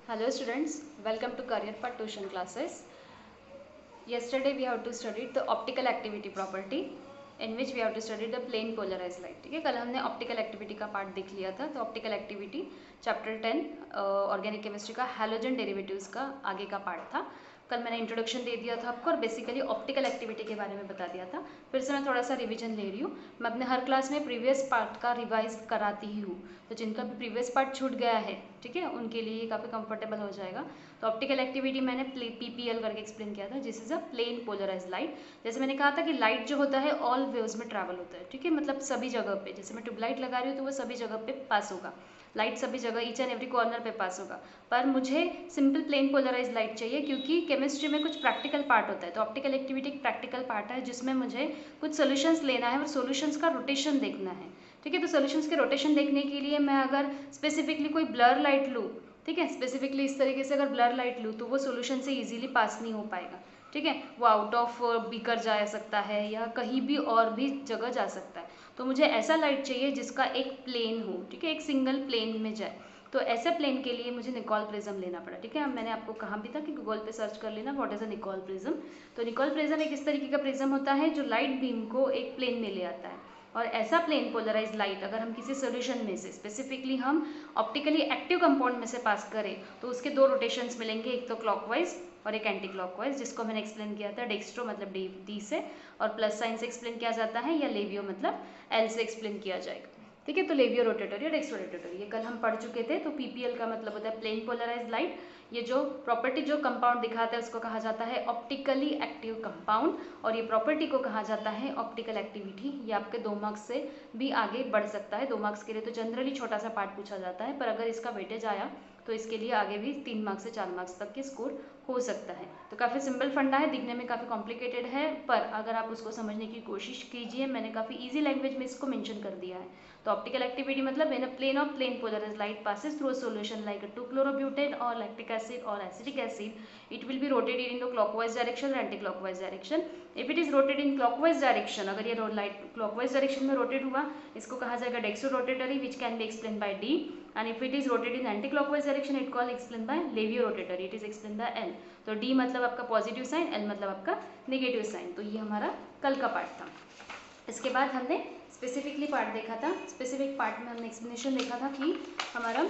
Hello students, welcome to Career Path tuition classes. Yesterday we have to study the optical activity property in which we have to study the plane polarized light. ठीक है, कल हमने optical activity का part देख लिया था। तो optical activity chapter 10 organic chemistry का हैलोजन डेरिवेटिव्स का आगे का पार्ट था। कल मैंने इंट्रोडक्शन दे दिया था आपको और बेसिकली ऑप्टिकल एक्टिविटी के बारे में बता दिया था। फिर से मैं थोड़ा सा रिवीजन ले रही हूँ। मैं अपने हर क्लास में प्रीवियस पार्ट का रिवाइज कराती ही हूँ, तो जिनका भी प्रीवियस पार्ट छूट गया है, ठीक है, उनके लिए ये काफ़ी कंफर्टेबल हो जाएगा। तो ऑप्टिकल एक्टिविटी मैंने पीपीएल करके एक्सप्लेन किया था, जिस is a plane polarise light. जैसे मैंने कहा था कि लाइट जो होता है ऑल वेव्स में ट्रैवल होता है, ठीक है, मतलब सभी जगह पे। जैसे मैं ट्यूबलाइट लगा रही हूँ तो वो सभी जगह पे पास होगा, लाइट सभी जगह ईच एंड एवरी कॉर्नर पे पास होगा। पर मुझे सिंपल प्लेन पोलराइज लाइट चाहिए, क्योंकि केमिस्ट्री में कुछ प्रैक्टिकल पार्ट होता है। तो ऑप्टिकल एक्टिविटी एक प्रैक्टिकल पार्ट है जिसमें मुझे कुछ सोल्यूशंस लेना है और सोल्यूशंस का रोटेशन देखना है, ठीक है। तो सोल्यूशंस के रोटेशन देखने के लिए मैं अगर स्पेसिफिकली कोई ब्लर लाइट लूँ, ठीक है, स्पेसिफिकली इस तरीके से अगर ब्लर लाइट लूँ तो वो सोल्यूशन से इजीली पास नहीं हो पाएगा, ठीक है। वो आउट ऑफ बीकर जा सकता है या कहीं भी और भी जगह जा सकता है। तो मुझे ऐसा लाइट चाहिए जिसका एक प्लेन हो, ठीक है, एक सिंगल प्लेन में जाए। तो ऐसे प्लेन के लिए मुझे निकोल प्रिज्म लेना पड़ा, ठीक है। मैंने आपको कहा भी था कि गूगल पे सर्च कर लेना what is a Nicol prism. तो निकोल प्रिज्म एक इस तरीके का प्रिज्म होता है जो लाइट बीम को एक प्लेन में ले आता है। और ऐसा प्लेन पोलराइज लाइट अगर हम किसी सोल्यूशन में से स्पेसिफिकली हम ऑप्टिकली एक्टिव कंपाउंड में से पास करें तो उसके दो रोटेशंस मिलेंगे, एक तो क्लॉकवाइज और एक एंटी क्लॉकवाइज, जिसको मैंने एक्सप्लेन किया था डेक्स्ट्रो मतलब डी से और प्लस साइन से एक्सप्लेन किया जाता है, या लेवियो मतलब एल से एक्सप्लेन किया जाएगा, ठीक है। तो लेवियो रोटेटरी और डेक्स्ट्रो रोटेटरी ये कल हम पढ़ चुके थे। तो पीपीएल का मतलब होता है प्लेन पोलराइज लाइट। ये जो प्रॉपर्टी जो कंपाउंड दिखाता है उसको कहा जाता है ऑप्टिकली एक्टिव कंपाउंड, और ये प्रॉपर्टी को कहा जाता है ऑप्टिकल एक्टिविटी। ये आपके 2 मार्क्स से भी आगे बढ़ सकता है। 2 मार्क्स के लिए तो जनरली छोटा सा पार्ट पूछा जाता है, पर अगर इसका वेटेज आया तो इसके लिए आगे भी 3 मार्क्स से 4 मार्क्स तक के स्कोर हो सकता है। तो काफ़ी सिंपल फंडा है, दिखने में काफ़ी कॉम्प्लिकेटेड है, पर अगर आप उसको समझने की कोशिश कीजिए, मैंने काफ़ी ईजी लैंग्वेज में इसको मेंशन कर दिया है। तो ऑप्टिकल एक्टिविटी मतलब in a plane of plane polarized light passes through a solution like a 2-chlorobutane or lactic acid or acetic acid, it will be rotated in the clockwise direction or anti-clockwise direction. If it is rotated in clockwise direction, अगर ये light clockwise direction में rotate हुआ, इसको कहा जाएगा डेक्सोरोटेटरी which can be explained by D. And if it is rotated in anti-clockwise direction, it called explained by लेवियोरोटेटरी, it is explained by L. तो D मतलब आपका पॉजिटिव साइन, L मतलब आपका नेगेटिव साइन। तो ये हमारा कल का पार्ट था। इसके बाद हमने स्पेसिफिकली पार्ट देखा था। स्पेसिफिक पार्ट में हमने एक्सप्लेनेशन देखा था कि हमारा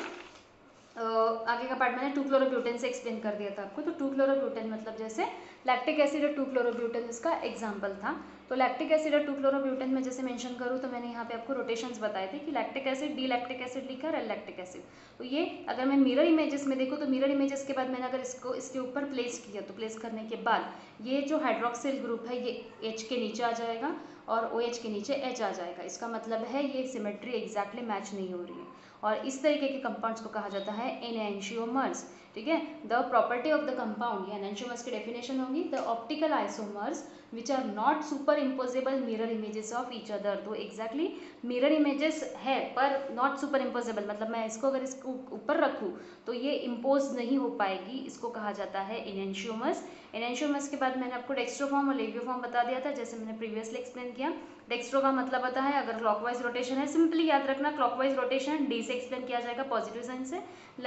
आगे का पार्ट मैंने 2-क्लोरोब्यूटेन से एक्सप्लेन कर दिया था आपको। तो 2-क्लोरोब्यूटेन मतलब जैसे लैक्टिक एसिड और 2-क्लोरोब्यूटेन इसका एग्जाम्पल था। तो लैक्टिक एसिड और 2-क्लोरोब्यूटेन में जैसे मेंशन करूँ तो मैंने यहाँ पे आपको रोटेशंस बताए थे कि lactic acid, D lactic acid लिखा है, एल लैक्टिक एसिड। तो ये अगर मैं मिरर इमेजेस में देखूँ तो मिरर इमेजेस के बाद मैंने अगर इसको इसके ऊपर प्लेस किया तो प्लेस करने के बाद ये जो हाइड्रोक्सिल ग्रुप है ये एच के नीचे आ जाएगा और ओ एच के नीचे एच आ जाएगा। इसका मतलब है ये सिमेट्री एग्जैक्टली मैच नहीं हो रही है, और इस तरीके के कंपाउंड्स को कहा जाता है एनेंशियोमर्स, ठीक है। The property of the compound, ये एनेंशियोमर्स की डेफिनेशन होगी, the optical isomers which are not superimposable mirror images of each other. तो एग्जैक्टली मिरर इमेजेस है पर नॉट सुपर इम्पोजेबल, मतलब मैं इसको अगर इसको ऊपर रखूँ तो ये इम्पोज नहीं हो पाएगी, इसको कहा जाता है एनेंशियोमर्स। एनेंशियोमर्स के बाद मैंने आपको डेक्स्ट्रोफॉर्म और लेवियोफॉर्म बता दिया था, जैसे मैंने प्रीवियसली एक्सप्लेन किया। डेक्स्ट्रो का मतलब होता है अगर क्लॉकवाइज रोटेशन है, सिंपली याद रखना क्लॉकवाइज रोटेशन डी से एक्सप्लेन किया जाएगा पॉजिटिव साइन से,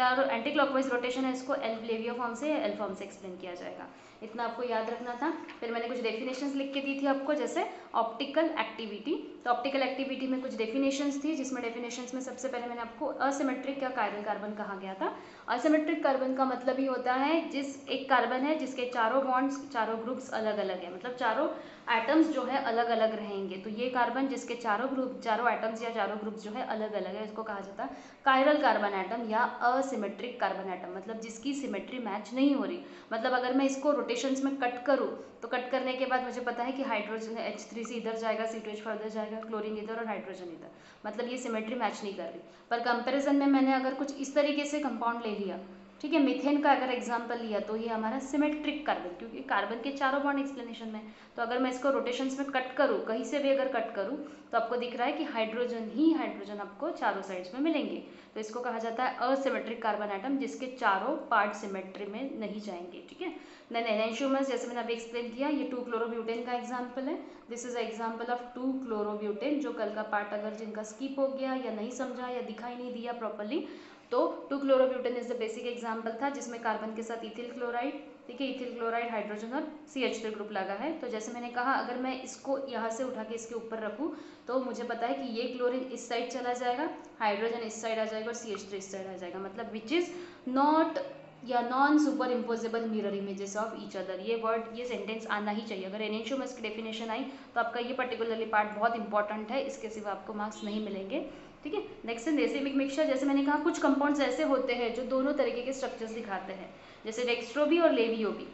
और एंटी क्लॉकवाइज रोटेशन है इसको एल लेवियोफॉर्म से या एल फॉर्म से एक्सप्लेन किया जाएगा। इतना आपको याद रखना था। फिर मैंने कुछ डेफिनेशंस लिख के दी थी आपको, जैसे ऑप्टिकल एक्टिविटी। तो ऑप्टिकल एक्टिविटी में कुछ डेफिनेशंस थी, जिसमें डेफिनेशंस में सबसे पहले मैंने आपको असिमेट्रिक या कायरल कार्बन कहा गया था। असिमेट्रिक कार्बन का मतलब ही होता है जिस एक कार्बन है जिसके चारों बॉन्ड्स, चारों ग्रुप्स अलग अलग है, मतलब चारों एटम्स जो है अलग अलग रहेंगे। तो ये कार्बन जिसके चारों ग्रुप, चारों एटम्स या चारों ग्रुप्स जो है अलग अलग है, इसको कहा जाता है कायरल कार्बन एटम या असिमेट्रिक कार्बन एटम, मतलब जिसकी सिमेट्री मैच नहीं हो रही। मतलब अगर मैं इसको रोटेशंस में कट करूँ तो कट करने के बाद मुझे पता है कि हाइड्रोजन H3 से इधर जाएगा, C2H फर्दर जाएगा, क्लोरीन इधर और हाइड्रोजन इधर, मतलब ये सिमेट्री मैच नहीं कर रही। पर कंपैरिजन में मैंने अगर कुछ इस तरीके से कंपाउंड ले लिया, ठीक है, मीथेन का अगर एग्जांपल लिया तो ये हमारा सिमेट्रिक कार्बन, क्योंकि कार्बन के चारों बॉन्ड एक्सप्लेनेशन में। तो अगर मैं इसको रोटेशंस में कट करूँ, कहीं से भी अगर कट करूँ तो आपको दिख रहा है कि हाइड्रोजन ही हाइड्रोजन आपको चारों साइड्स में मिलेंगे। तो इसको कहा जाता है असिमेट्रिक कार्बन एटम, जिसके चारों पार्ट सिमेट्री में नहीं जाएंगे, ठीक है। देन एनेंशियोमर्स, जैसे मैंने अभी एक्सप्लेन किया, ये 2-क्लोरोब्यूटेन का एग्जाम्पल है। This is example of two chlorobutane. जो कल का पार्ट अगर जिनका स्किप हो गया या नहीं समझा या दिखाई नहीं दिया प्रॉपरली तो 2-chlorobutan is the basic example था, जिसमें कार्बन के साथ इथिल क्लोराइड, ठीक है, इथिल क्लोराइड हाइड्रोजन और CH3 ग्रुप लगा है। तो जैसे मैंने कहा, अगर मैं इसको यहाँ से उठा के इसके ऊपर रखूँ तो मुझे पता है कि ये क्लोरीन इस साइड चला जाएगा, हाइड्रोजन इस साइड आ जाएगा और CH3 इस साइड आ जाएगा, मतलब विच इज नॉट या non super imposable mirror images of each other. ये वर्ड, ये सेंटेंस आना ही चाहिए। अगर एनेंशियोमर्स की डेफिनेशन आई तो आपका ये पर्टिकुलरली पार्ट बहुत इंपॉर्टेंट है, इसके सिवा आपको मार्क्स नहीं मिलेंगे, ठीक है। नेक्स्ट है रेसिमिक मिक्सचर। जैसे मैंने कहा, कुछ कंपाउंड्स ऐसे होते हैं जो दोनों तरीके के स्ट्रक्चर्स दिखाते हैं, जैसे डेक्स्ट्रो भी और लेवियो भी,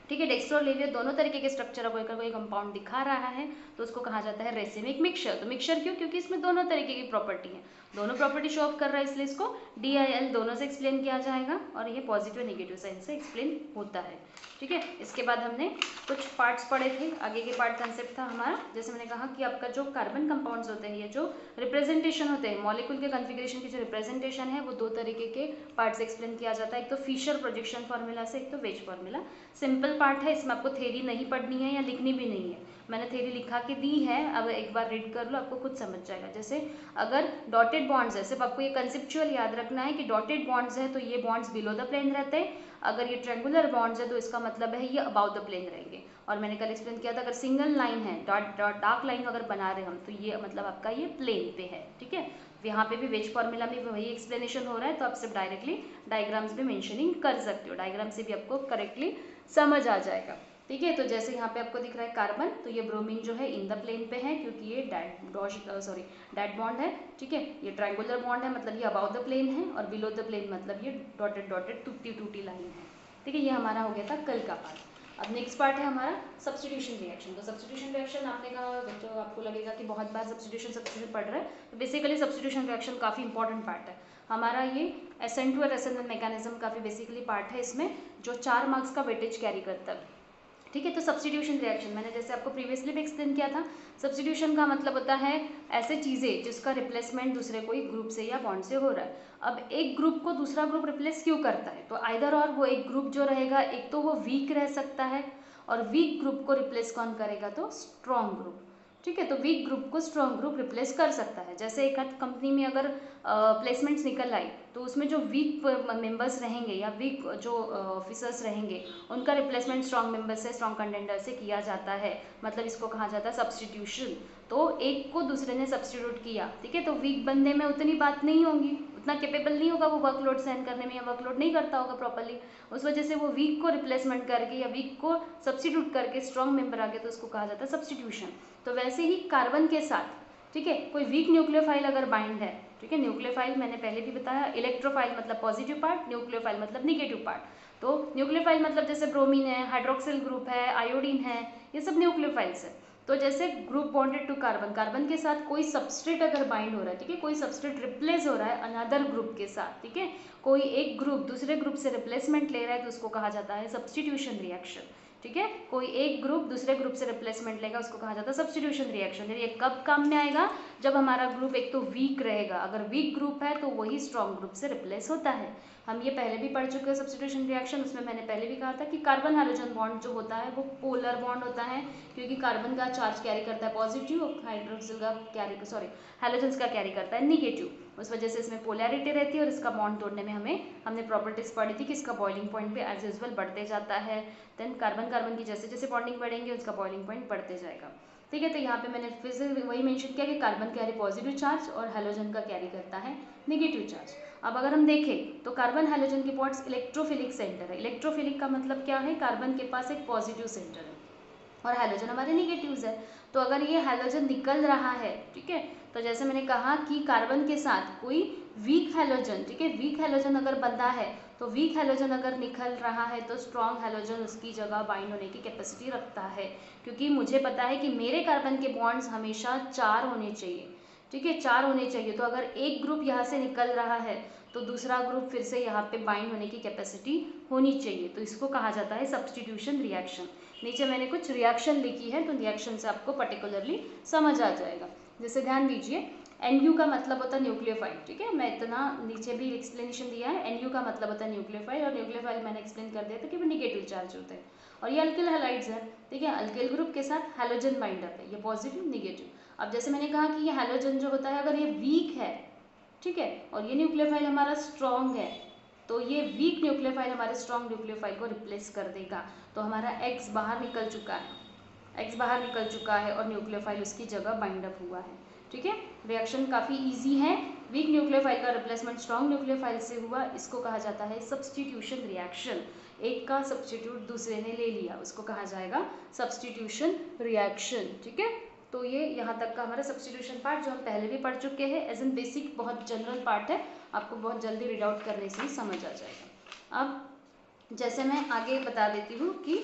ठीक है। डेक्स्ट्रो और लेवियो दोनों तरीके के स्ट्रक्चर अगर कोई कंपाउंड दिखा रहा है तो उसको कहा जाता है रेसिमिक मिक्सचर। तो मिक्सचर क्यों? क्योंकि इसमें दोनों तरीके की प्रॉपर्टी है, दोनों प्रॉपर्टी शो ऑफ कर रहा है, इसलिए इसको DIL दोनों से एक्सप्लेन किया जाएगा और ये पॉजिटिव नेगेटिव साइन से एक्सप्लेन होता है, ठीक है। इसके बाद हमने कुछ पार्ट्स पढ़े थे, आगे के पार्ट कंसेप्ट था हमारा। जैसे मैंने कहा कि आपका जो कार्बन कंपाउंड्स होते हैं, ये जो रिप्रेजेंटेशन होते हैं, मॉलिक्यूल के कॉन्फ़िगरेशन की जो रिप्रेजेंटेशन है वो दो तरीके के पार्ट से एक्सप्लेन किया जाता है, एक तो फिशर प्रोजेक्शन फार्मूला से, एक तो वेज फार्मूला। सिंपल पार्ट है, इसमें आपको थ्योरी नहीं पढ़नी है या लिखनी भी नहीं है, मैंने थ्योरी लिखा के दी है, अब एक बार रीड कर लो, आपको खुद समझ जाएगा। जैसे अगर डॉटेड बॉन्ड्स है, सिर्फ आपको ये कंसेप्चुअल याद रखना है कि डॉटेड बॉन्ड्स है तो ये बॉन्ड्स बिलो द प्लेन रहते हैं, अगर ये ट्रायंगुलर बॉन्ड्स है तो इसका मतलब है ये अबाउ द प्लेन रहेंगे। और मैंने कल एक्सप्लेन किया था, अगर सिंगल लाइन है, डार्क लाइन अगर बना रहे हम, तो ये मतलब आपका ये प्लेन पे है, ठीक है। यहाँ पे भी वेज फार्मूला में वही एक्सप्लेनेशन हो रहा है, तो आप सिर्फ डायरेक्टली डायग्राम्स में मेंशनिंग कर सकते हो, डायग्राम से भी आपको करेक्टली समझ आ जाएगा, ठीक है। तो जैसे यहाँ पे आपको दिख रहा है कार्बन, तो ये ब्रोमीन जो है इन द प्लेन पे है, क्योंकि ये डेड बॉन्ड है, ठीक है। ये ट्रायंगुलर बॉन्ड है, मतलब ये अबाउ द प्लेन है, और बिलो द प्लेन मतलब ये डॉटेड टूटी लाइन है, ठीक है। ये हमारा हो गया था कल का पार्ट। अब नेक्स्ट पार्ट है हमारा सब्स्टिट्यूशन रिएक्शन। तो सब्स्टिट्यूशन रिएक्शन आपने कहा, तो आपको लगेगा कि बहुत बार सब्स्टिट्यूशन पढ़ रहे हैं, तो बेसिकली सब्स्टिट्यूशन रिएक्शन काफ़ी इंपॉर्टेंट पार्ट है हमारा। ये SN2 और SN1 मैकेनिज्म काफ़ी बेसिकली पार्ट है इसमें, जो 4 मार्क्स का वेटेज कैरी करता है, ठीक है। तो सब्स्टिट्यूशन रिएक्शन मैंने जैसे आपको प्रीवियसली भी एक्सप्लेन किया था, सब्स्टिट्यूशन का मतलब होता है ऐसे चीज़ें जिसका रिप्लेसमेंट दूसरे कोई ग्रुप से या बॉन्ड से हो रहा है। अब एक ग्रुप को दूसरा ग्रुप रिप्लेस क्यों करता है? तो आइदर और वो एक ग्रुप जो रहेगा, एक तो वो वीक रह सकता है, और वीक ग्रुप को रिप्लेस कौन करेगा? तो स्ट्रॉन्ग ग्रुप, ठीक है। तो वीक ग्रुप को स्ट्रॉन्ग ग्रुप रिप्लेस कर सकता है। जैसे एक कंपनी में अगर प्लेसमेंट्स निकल आई, तो उसमें जो वीक मेंबर्स रहेंगे या वीक जो ऑफिसर्स रहेंगे, उनका रिप्लेसमेंट स्ट्रॉन्ग मेंबर से, स्ट्रॉन्ग कंटेंडर से किया जाता है, मतलब इसको कहा जाता है सब्स्टिट्यूशन। तो एक को दूसरे ने सब्स्टिट्यूट किया, ठीक है, तो वीक बंदे में उतनी बात नहीं होगी, उतना कैपेबल नहीं होगा वो वर्कलोड सहन करने में, या वर्कलोड नहीं करता होगा प्रॉपर्ली, उस वजह से वो वीक को रिप्लेसमेंट करके या वीक को सब्स्टिट्यूट करके स्ट्रॉन्ग मेंबर आ गया, तो उसको कहा जाता है सब्स्टिट्यूशन। तो वैसे ही कार्बन के साथ, ठीक है, कोई वीक न्यूक्लियोफाइल अगर बाइंड है, ठीक है, न्यूक्लियोफाइल मैंने पहले भी बताया, इलेक्ट्रोफाइल मतलब पॉजिटिव पार्ट, न्यूक्लियोफाइल मतलब निगेटिव पार्ट। तो न्यूक्लियोफाइल मतलब जैसे ब्रोमीन है, हाइड्रोक्सिल ग्रुप है, आयोडीन है, ये सब न्यूक्लियोफाइल्स है। तो जैसे group bonded to carbon, carbon के साथ कोई सबस्ट्रेट अगर बाइंड हो रहा है, ठीक है, कोई सबस्ट्रेट रिप्लेस हो रहा है अनदर ग्रुप के साथ, ठीक है, कोई एक ग्रुप दूसरे ग्रुप से रिप्लेसमेंट ले रहा है, तो उसको कहा जाता है सब्स्टिट्यूशन रिएक्शन, ठीक है। कोई एक ग्रुप दूसरे ग्रुप से रिप्लेसमेंट लेगा, उसको कहा जाता है सब्स्टिट्यूशन रिएक्शन। ये कब काम में आएगा? जब हमारा ग्रुप एक तो वीक रहेगा, अगर वीक ग्रुप है तो वही स्ट्रॉन्ग ग्रुप से रिप्लेस होता है। हम ये पहले भी पढ़ चुके हैं सब्स्टिट्यूशन रिएक्शन, उसमें मैंने पहले भी कहा था कि कार्बन हाइड्रोजन बॉन्ड जो होता है वो पोलर बॉन्ड होता है, क्योंकि कार्बन का चार्ज कैरी करता है पॉजिटिव और हाइड्रोक्सिल का हाइड्रोजन का कैरी करता है निगेटिव, उस वजह से इसमें पोलैरिटी रहती है, और इसका बॉन्ड तोड़ने में हमने प्रॉपर्टीज पढ़ी थी कि इसका बॉइलिंग पॉइंट भी एज यूजुअल बढ़ते जाता है। देन कार्बन कार्बन की जैसे जैसे बॉन्डिंग बढ़ेंगे उसका बॉइलिंग पॉइंट बढ़ते जाएगा, ठीक है। तो यहाँ पे मैंने फिर से वही मेंशन किया कि कार्बन कैरी पॉजिटिव चार्ज और हैलोजन का कैरी करता है निगेटिव चार्ज। अब अगर हम देखें तो कार्बन हैलोजन के बॉन्ड्स इलेक्ट्रोफिलिक सेंटर है। इलेक्ट्रोफिलिक का मतलब क्या है? कार्बन के पास एक पॉजिटिव सेंटर है और हैलोजन हमारे निगेटिव्स है। तो अगर ये हैलोजन निकल रहा है, ठीक है, तो जैसे मैंने कहा कि कार्बन के साथ कोई वीक हैलोजन, ठीक है, वीक हैलोजन अगर बंधा है, तो वीक हैलोजन अगर निकल रहा है तो स्ट्रॉन्ग हैलोजन उसकी जगह बाइंड होने की कैपेसिटी रखता है, क्योंकि मुझे पता है कि मेरे कार्बन के बॉन्ड्स हमेशा 4 होने चाहिए, ठीक है, 4 होने चाहिए। तो अगर एक ग्रुप यहाँ से निकल रहा है तो दूसरा ग्रुप फिर से यहाँ पे बाइंड होने की कैपेसिटी होनी चाहिए, तो इसको कहा जाता है सब्स्टिट्यूशन रिएक्शन। नीचे मैंने कुछ रिएक्शन लिखी है, तो रिएक्शन से आपको पर्टिकुलरली समझ आ जाएगा। जैसे ध्यान दीजिए, NU का मतलब होता है न्यूक्लियोफाइल, ठीक है, मैं इतना नीचे भी एक्सप्लेनेशन दिया है। NU का मतलब होता है न्यूक्लियोफाइल, और न्यूक्लियोफाइल मैंने एक्सप्लेन कर दिया था कि वो निगेटिव चार्ज होते हैं, और ये अल्किल हैलाइड्स है, ठीक है, अल्किल ग्रुप के साथ हैलोजन बाइंडअप है, ये पॉजिटिव निगेटिव। अब जैसे मैंने कहा कि ये हैलोजन जो होता है अगर ये वीक है, ठीक है, और ये न्यूक्लियोफाइल हमारा स्ट्रॉन्ग है, तो ये वीक न्यूक्लियोफाइल हमारे स्ट्रॉन्ग न्यूक्लियोफाइल को रिप्लेस कर देगा। तो हमारा X बाहर निकल चुका है, X बाहर निकल चुका है और न्यूक्लियोफाइल उसकी जगह बाइंड अप हुआ है। ठीक है, रिएक्शन काफ़ी इजी है। वीक न्यूक्लियोफाइल का रिप्लेसमेंट स्ट्रॉन्ग न्यूक्लियोफाइल से हुआ, इसको कहा जाता है सब्स्टिट्यूशन रिएक्शन। एक का सब्स्टिट्यूट दूसरे ने ले लिया, उसको कहा जाएगा सब्स्टिट्यूशन रिएक्शन। ठीक है, तो ये यहाँ तक का हमारा सब्स्टिट्यूशन पार्ट जो हम पहले भी पढ़ चुके हैं, एज एन बेसिक बहुत जनरल पार्ट है, आपको बहुत जल्दी रीड आउट करने से ही समझ आ जाएगा। अब जैसे मैं आगे बता देती हूँ कि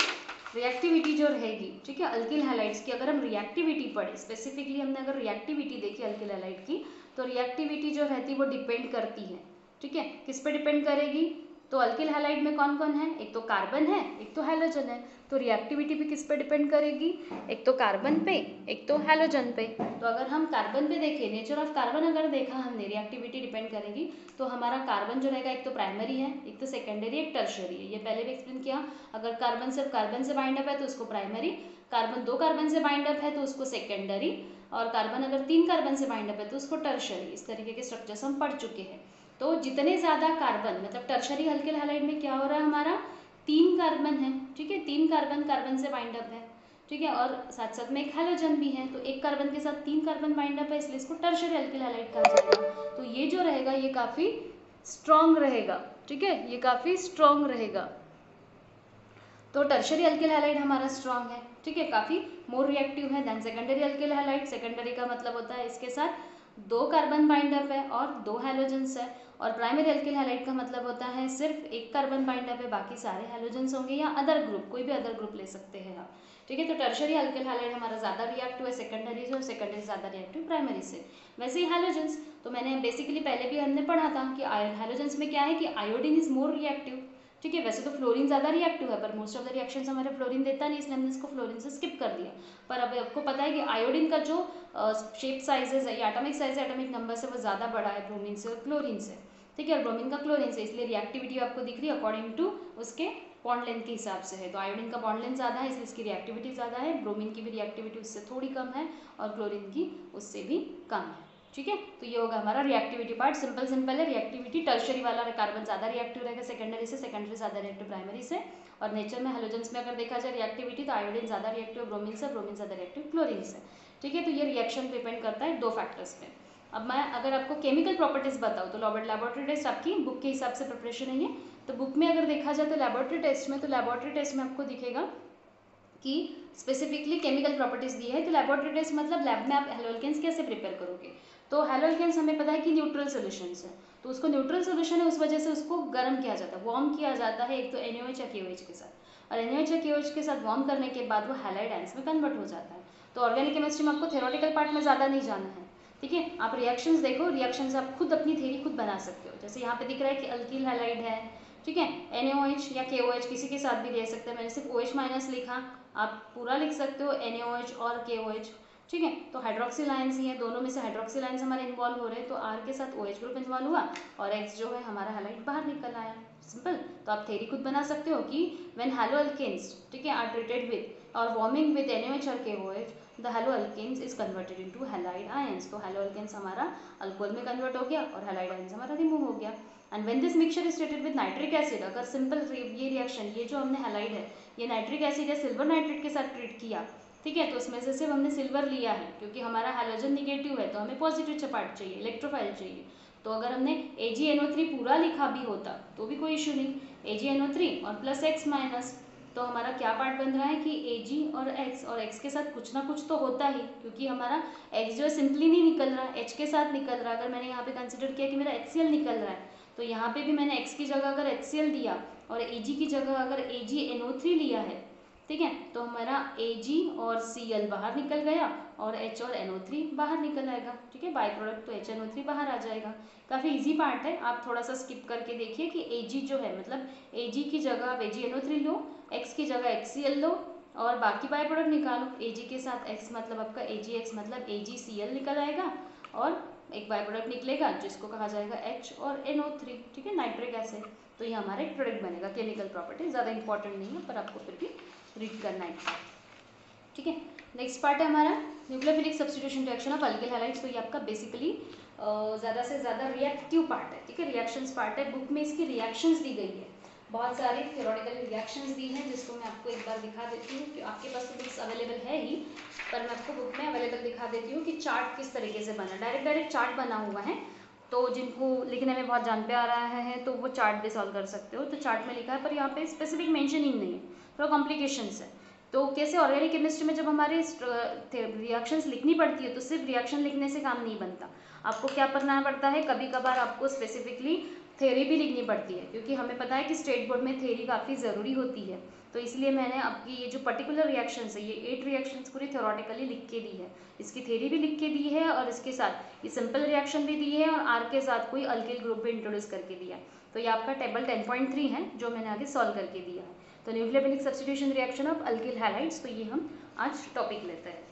रिएक्टिविटी जो रहेगी, ठीक है, अल्किल हैलाइड्स की अगर हम रिएक्टिविटी पढ़े, स्पेसिफिकली हमने अगर रिएक्टिविटी देखी अल्किल हैलाइड की, तो रिएक्टिविटी जो रहती है वो डिपेंड करती है, ठीक है, किस पे डिपेंड करेगी, तो अल्किल हैलाइड में कौन कौन है, एक तो कार्बन है, एक तो हैलोजन है, तो रिएक्टिविटी भी किस पे डिपेंड करेगी, एक तो कार्बन पे, एक तो हैलोजन पे। तो अगर हम कार्बन पे देखें, नेचर ऑफ कार्बन अगर देखा हमने, रिएक्टिविटी डिपेंड करेगी, तो हमारा कार्बन जो रहेगा एक तो प्राइमरी है, एक तो सेकेंडरी, एक टर्शियरी है। ये पहले भी एक्सप्लेन किया, अगर कार्बन सिर्फ कार्बन से बाइंड अप है तो उसको प्राइमरी, कार्बन 2 कार्बन से बाइंड अप है तो उसको सेकेंडरी, और कार्बन अगर 3 कार्बन से बाइंड अप है तो उसको टर्शियरी। इस तरीके के स्ट्रक्चर्स हम पढ़ चुके हैं। तो जितने ज़्यादा कार्बन, मतलब टर्शरी अल्किल हैलाइड में क्या हो रहा है, हमारा 3 कार्बन है, ठीक है, 3 कार्बन कार्बन से बाइंड अप है, ठीक है, और साथ साथ में एक हैलोजन भी है, तो एक कार्बन के साथ 3 कार्बन बाइंड अप है, इसलिए इसको टर्शरी अल्किल हैलाइड कहा जाएगा। तो ये जो रहेगा ये काफ़ी स्ट्रॉन्ग रहेगा, ठीक है, ये काफ़ी स्ट्रॉन्ग रहेगा। तो टर्शरी अल्किल हैलाइड हमारा स्ट्रॉन्ग है, ठीक है, काफ़ी मोर रिएक्टिव है then secondary alkyl halide. Secondary का मतलब होता है इसके साथ 2 कार्बन बाइंड अप है और 2 हैलोजन्स है, और प्राइमरी अल्किल हैलाइड का मतलब होता है सिर्फ 1 कार्बन बाइंड अप है, बाकी सारे हैलोजन्स होंगे, या अदर ग्रुप, कोई भी अदर ग्रुप ले सकते हैं आप, ठीक है। तो टर्शरी अल्किल हैलाइड हमारा ज़्यादा रिएक्टिव है सेकेंडरी से, और सेकेंडरी ज़्यादा रिएक्टिव प्राइमरी से। वैसे ही हैलोजन्स, तो मैंने बेसिकली पहले भी हमने पढ़ा था कि हैलोजन्स में क्या है कि आयोडीन इज मोर रिएक्टिव, ठीक है। वैसे तो फ्लोरीन ज़्यादा रिएक्टिव है, पर मोस्ट ऑफ द रिएक्शंस हमारे फ्लोरीन देता नहीं, इसलिए हमने इसको फ्लोरीन से स्किप कर दिया। पर अब आपको पता है कि आयोडीन का जो शेप साइजेस है या एटॉमिक साइज है, एटॉमिक नंबर से वो ज़्यादा बड़ा है ब्रोमीन से और क्लोरीन से, ठीक है, और ब्रोमीन का क्लोरीन से, इसलिए रिएक्टिविटी आपको दिख रही है अकॉर्डिंग टू उसके बॉन्ड लेंथ के हिसाब से है। तो आयोडीन का बॉन्ड लेंथ ज़्यादा है, इसलिए इसकी रिएक्टिविटी ज़्यादा है, ब्रोमीन की भी रिएक्टिविटी उससे थोड़ी कम है, और क्लोरीन की उससे भी कम है, ठीक है। तो ये होगा हमारा रिएक्टिविटी पार्ट, सिंपल सिंपल है। रिएक्टिविटी टर्शरी वाला कार्बन ज़्यादा रिएक्टिव रहेगा सेकेंडरी से, सेकेंडरी ज़्यादा रिएक्टिव प्राइमरी से, और नेचर में हैलोजन्स में अगर देखा जाए रिएक्टिविटी, तो आयोडीन ज़्यादा रिएक्टिव ब्रोमीन से, ब्रोमीन ज़्यादा रिएक्टिव क्लोरीन से, ठीक है। तो ये रिएक्शन डिपेंड करता है 2 फैक्टर्स पे। अब मैं अगर आपको केमिकल प्रॉपर्टीज बताऊँ, तो लैबोरेटरी टेस्ट आपकी बुक के हिसाब से प्रिपरेशन है ये, तो बुक में अगर देखा जाए तो लैबोरेटरी टेस्ट में, तो लैबोरेटरी टेस्ट में आपको दिखेगा कि स्पेसिफिकली केमिकल प्रॉपर्टीज दी है। तो लैबोरेटरी टेस्ट मतलब लैब में आप हैलोअल्केन्स कैसे प्रिपेयर करोगे, तो हैलोअल्केन्स हमें पता है कि न्यूट्रल सोल्यूशंस है, तो उसको न्यूट्रल सोल्यूशन है उस वजह से उसको गर्म किया जाता है, वार्म किया जाता है, एक तो NaOH या KOH के साथ, और NaOH या KOH के साथ वार्म करने के बाद वो हैलाइड आयंस में कन्वर्ट हो जाता है। तो ऑर्गेनिक केमिस्ट्री में आपको थ्योरेटिकल पार्ट में ज़्यादा नहीं जाना है, ठीक है। आप रिएक्शंस देखो, रिएक्शंस आप खुद अपनी थ्योरी खुद बना सकते हो। जैसे यहाँ पे दिख रहा है कि अल्किल हैलाइड है, ठीक है, NaOH या KOH किसी के साथ भी दे सकते हैं, मैंने सिर्फ OH माइनस लिखा, आप पूरा लिख सकते हो NaOH और KOH, ठीक है। तो हाइड्रोक्सिल आयंस ही है, दोनों में से हाइड्रोक्सिल आयंस हमारे इन्वॉल्व हो रहे हैं, तो R के साथ OH ग्रुप इन्वॉल्व हुआ, और X जो है हमारा हैलाइड बाहर निकल आया, सिंपल। तो आप थ्योरी खुद बना सकते हो कि व्हेन हैलोअल्केन्स, ठीक है, आर ट्रीटेड विद और वार्मिंग विद NaOH और KOH, the haloalkanes is converted into halide ions. तो हैलोअल्केन्स हमारा अल्कोहल में कन्वर्ट हो गया और हैलाइड आयंस हमारा रिमूव हो गया। And when this mixture is treated with nitric acid, अगर सिंपल ये रिएक्शन, ये जो हमने हैलाइड है ये नाइट्रिक एसिड या सिल्वर नाइट्रेट के साथ ट्रीट किया, ठीक है, तो उसमें से सिर्फ हमने सिल्वर लिया है, क्योंकि हमारा हैलोजन निगेटिव है, तो हमें पॉजिटिव पार्ट चाहिए, इलेक्ट्रोफाइल चाहिए। तो अगर हमने AgNO3 पूरा लिखा भी होता तो भी कोई इशू नहीं, AgNO3 और प्लस X माइनस, तो हमारा क्या पार्ट बन रहा है कि Ag और X, और X के साथ कुछ ना कुछ तो होता ही, क्योंकि हमारा X जो है सिंपली नहीं निकल रहा है, H के साथ निकल रहा है। अगर मैंने यहाँ पे कंसिडर किया कि मेरा HCl निकल रहा है, तो यहाँ पे भी मैंने X की जगह अगर HCl दिया और Ag की जगह अगर AgNO3 लिया है, ठीक है, तो हमारा Ag और Cl बाहर निकल गया और H और NO3 बाहर निकल आएगा, ठीक है, बाई प्रोडक्ट तो HNO3 बाहर आ जाएगा। काफ़ी इजी पार्ट है, आप थोड़ा सा स्किप करके देखिए कि Ag जो है, मतलब Ag की जगह आप AgNO3 लो, X की जगह HCl लो, और बाकी बाई प्रोडक्ट निकालो। Ag के साथ X मतलब आपका AgX मतलब AgCl निकल आएगा, और एक बाई प्रोडक्ट निकलेगा जिसको कहा जाएगा H और NO3, ठीक है, नाइट्रिक एसिड। तो ये हमारा एक प्रोडक्ट बनेगा। केमिकल प्रॉपर्टी ज़्यादा इंपॉर्टेंट नहीं है, पर आपको फिर भी रीड करना है, ठीक है। नेक्स्ट पार्ट है हमारा nucleophilic substitution reaction of alkyl halides. तो ये आपका बेसिकली ज़्यादा से ज़्यादा रिएक्टिव पार्ट है, ठीक है, रिएक्शंस पार्ट है। बुक में इसकी रिएक्शंस दी गई है, बहुत सारी थ्योरेटिकल रिएक्शंस दी हैं, जिसको मैं आपको एक बार दिखा देती हूँ कि आपके पास तो बुक्स अवेलेबल है ही, पर मैं आपको बुक में अवेलेबल दिखा देती हूँ कि चार्ट किस तरीके से बना, डायरेक्ट चार्ट बना हुआ है। तो जिनको लिखने में बहुत जान पे आ रहा है तो वो चार्ट भी सॉल्व कर सकते हो। तो चार्ट में लिखा है, पर यहाँ पे स्पेसिफिक मेंशनिंग नहीं है, थोड़ा कॉम्प्लिकेशंस है। तो कैसे ऑर्गेनिक केमिस्ट्री में जब हमारे रिएक्शंस लिखनी पड़ती है तो सिर्फ रिएक्शन लिखने से काम नहीं बनता, आपको क्या करना पड़ता है, कभी कभार आपको स्पेसिफिकली थ्योरी भी लिखनी पड़ती है, क्योंकि हमें पता है कि स्टेट बोर्ड में थ्योरी काफ़ी ज़रूरी होती है। तो इसलिए मैंने आपकी ये जो पर्टिकुलर रिएक्शंस है, ये 8 रिएक्शंस पूरी थ्योरेटिकली लिख के दी है, इसकी थ्योरी भी लिख के दी है, और इसके साथ ये सिंपल रिएक्शन भी दी है, और आर के साथ कोई अल्किल ग्रुप भी इंट्रोड्यूस करके दिया है। तो ये आपका टेबल 10.3 है जो मैंने आगे सॉल्व करके दिया है। तो nucleophilic substitution reaction of alkyl halides, तो ये हम आज टॉपिक लेते हैं।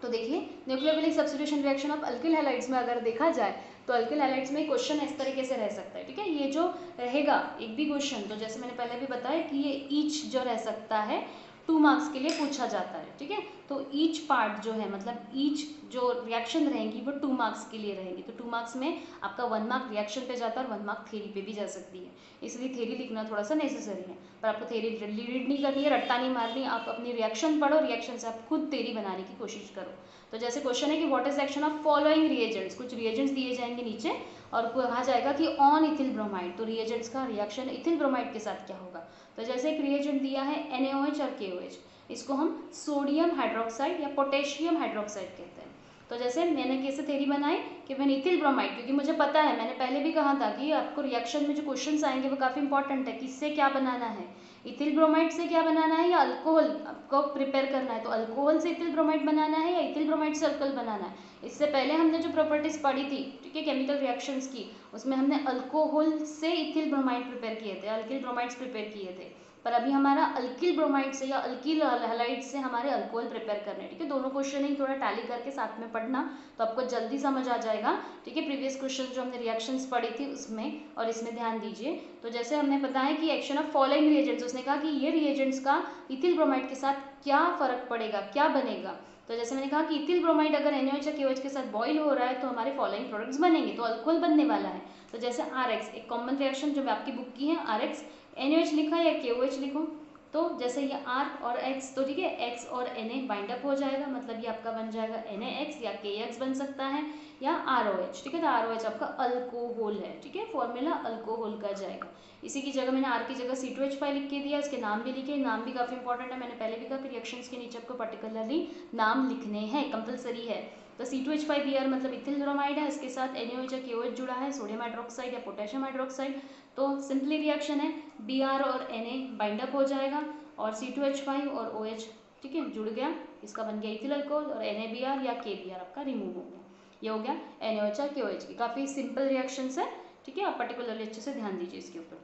तो देखिए, nucleophilic substitution reaction of alkyl halides में अगर देखा जाए तो अल्किल हैलाइड्स में क्वेश्चन इस तरीके से रह सकता है, ठीक है। ये जो रहेगा एक भी क्वेश्चन, तो जैसे मैंने पहले भी बताया कि ये ईच जो रह सकता है 2 मार्क्स के लिए पूछा जाता है, ठीक है। तो ईच पार्ट जो है, मतलब ईच जो रिएक्शन रहेंगी वो 2 मार्क्स के लिए रहेंगी। तो 2 मार्क्स में आपका 1 मार्क रिएक्शन पे जाता है और 1 मार्क थ्योरी पे भी जा सकती है, इसलिए थ्योरी लिखना थोड़ा सा नेसेसरी है। पर आपको थ्योरी रीड नहीं करनी है, रट्टा नहीं मारनी, आप अपनी रिएक्शन पढ़ो, रिएक्शन से आप खुद थ्योरी बनाने की कोशिश करो। तो जैसे क्वेश्चन है कि what is action of following reagents, कुछ रिएजेंट्स दिए जाएंगे नीचे और कहा जाएगा कि ऑन इथिल ब्रोमाइड, तो रिएजेंट्स का रिएक्शन इथिल ब्रोमाइड के साथ क्या होगा। तो जैसे एक रिएजेंट दिया है NaOH और KOH, इसको हम सोडियम हाइड्रोक्साइड या पोटेशियम हाइड्रोक्साइड कहते हैं। तो जैसे मैंने कैसे थ्योरी बनाई कि मैंने इथिल ब्रोमाइड, क्योंकि मुझे पता है, मैंने पहले भी कहा था कि आपको रिएक्शन में जो क्वेश्चंस आएंगे वो काफ़ी इंपॉर्टेंट है, किससे क्या बनाना है, इथिल ब्रोमाइड से क्या बनाना है या अल्कोहल आपको प्रिपेयर करना है, तो अल्कोहल से इथिल ब्रोमाइड बनाना है या इथिल ब्रोमाइड से अल्कोहल बनाना है। इससे पहले हमने जो प्रॉपर्टीज पढ़ी थी, ठीक है, केमिकल रिएक्शंस की, उसमें हमने अल्कोहल से इथिल ब्रोमाइड प्रिपेयर किए थे, अल्किल ब्रोमाइड्स प्रिपेयर किए थे, पर अभी हमारा अल्किल ब्रोमाइड से या अल्किल हैलाइड से हमारे अल्कोहल प्रिपेयर करने, ठीक है। दोनों क्वेश्चन ही थोड़ा टैली करके साथ में पढ़ना, तो आपको जल्दी समझ आ जाएगा, ठीक है। प्रीवियस क्वेश्चन जो हमने रिएक्शंस पढ़ी थी उसमें, और इसमें ध्यान दीजिए। तो जैसे हमने बताया कि एक्शन ऑफ फॉलोइंग रिएजेंट्स, उसने कहा कि ये रिएजेंट्स का इथिल ब्रोमाइड के साथ क्या फर्क पड़ेगा, क्या बनेगा। तो जैसे मैंने कहा कि इथिल ब्रोमाइड अगर NaOH या KOH के साथ बॉयल हो रहा है तो हमारे फॉलोइंग प्रोडक्ट्स बनेंगे, तो अल्कोहल बनने वाला है। तो जैसे RX, एक कॉमन रिएक्शन जो आपकी बुक की है, RX NaOH लिखा या KOH लिखो, तो जैसे ये R और X, तो ठीक है, X और Na बाइंड अप हो जाएगा, मतलब ये आपका बन जाएगा NaX या KX बन सकता है, या ROH, ठीक है। तो ROH आपका अल्कोहल है, ठीक है, फॉर्मूला अल्कोहल का जाएगा। इसी की जगह मैंने R की जगह C2H5 लिख के दिया, इसके नाम भी लिखे, नाम भी काफ़ी इंपॉर्टेंट है, मैंने पहले भी कहा कि रिएक्शंस के नीचे आपको पर्टिकुलरली नाम लिखने हैं, कंपलसरी है। तो C2H5Br मतलब इथिल ब्रोमाइड है, इसके साथ NaOH या KOH जुड़ा है, सोडियम हाइड्रोक्साइड या पोटेशियम हाइड्रोक्साइड। तो सिंपली रिएक्शन है, Br और Na बाइंड अप हो जाएगा और C2H5 और OH, ठीक है, जुड़ गया, इसका बन गया इथिल अल्कोहल, और NaBr या KBr आपका रिमूव हो गया। ये हो गया NaOH और KOH की, काफ़ी सिंपल रिएक्शंस है, ठीक है। आप पर्टिकुलरली अच्छे से ध्यान दीजिए इसके ऊपर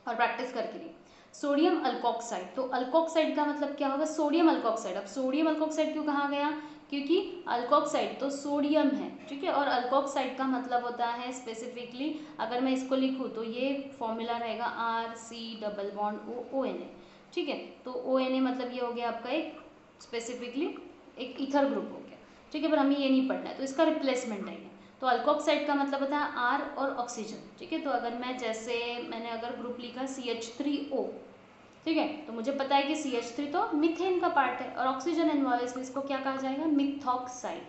और प्रैक्टिस करके लिए। सोडियम अल्कोक्साइड, तो अल्कोक्साइड का मतलब क्या होगा, सोडियम अल्कोक्साइड। अब सोडियम अल्कोक्साइड क्यों कहा गया, क्योंकि अल्कोक्साइड तो सोडियम है, ठीक है, और अल्कोक्साइड का मतलब होता है स्पेसिफिकली, अगर मैं इसको लिखूँ तो ये फॉर्मूला रहेगा RC≡ONA, ठीक है। तो ONA मतलब ये हो गया आपका एक स्पेसिफिकली एक ईथर ग्रुप हो गया, ठीक है, पर हमें ये नहीं पढ़ना है, तो इसका रिप्लेसमेंट है। तो अल्कोक्साइड का मतलब होता है R और ऑक्सीजन, ठीक है। तो अगर मैं जैसे मैंने अगर ग्रुप लिखा CH3O, ठीक है, तो मुझे पता है कि CH3 तो मीथेन का पार्ट है और ऑक्सीजन इन्वॉल्व है, इसलिए इसको क्या कहा जाएगा, मिथॉक्साइड,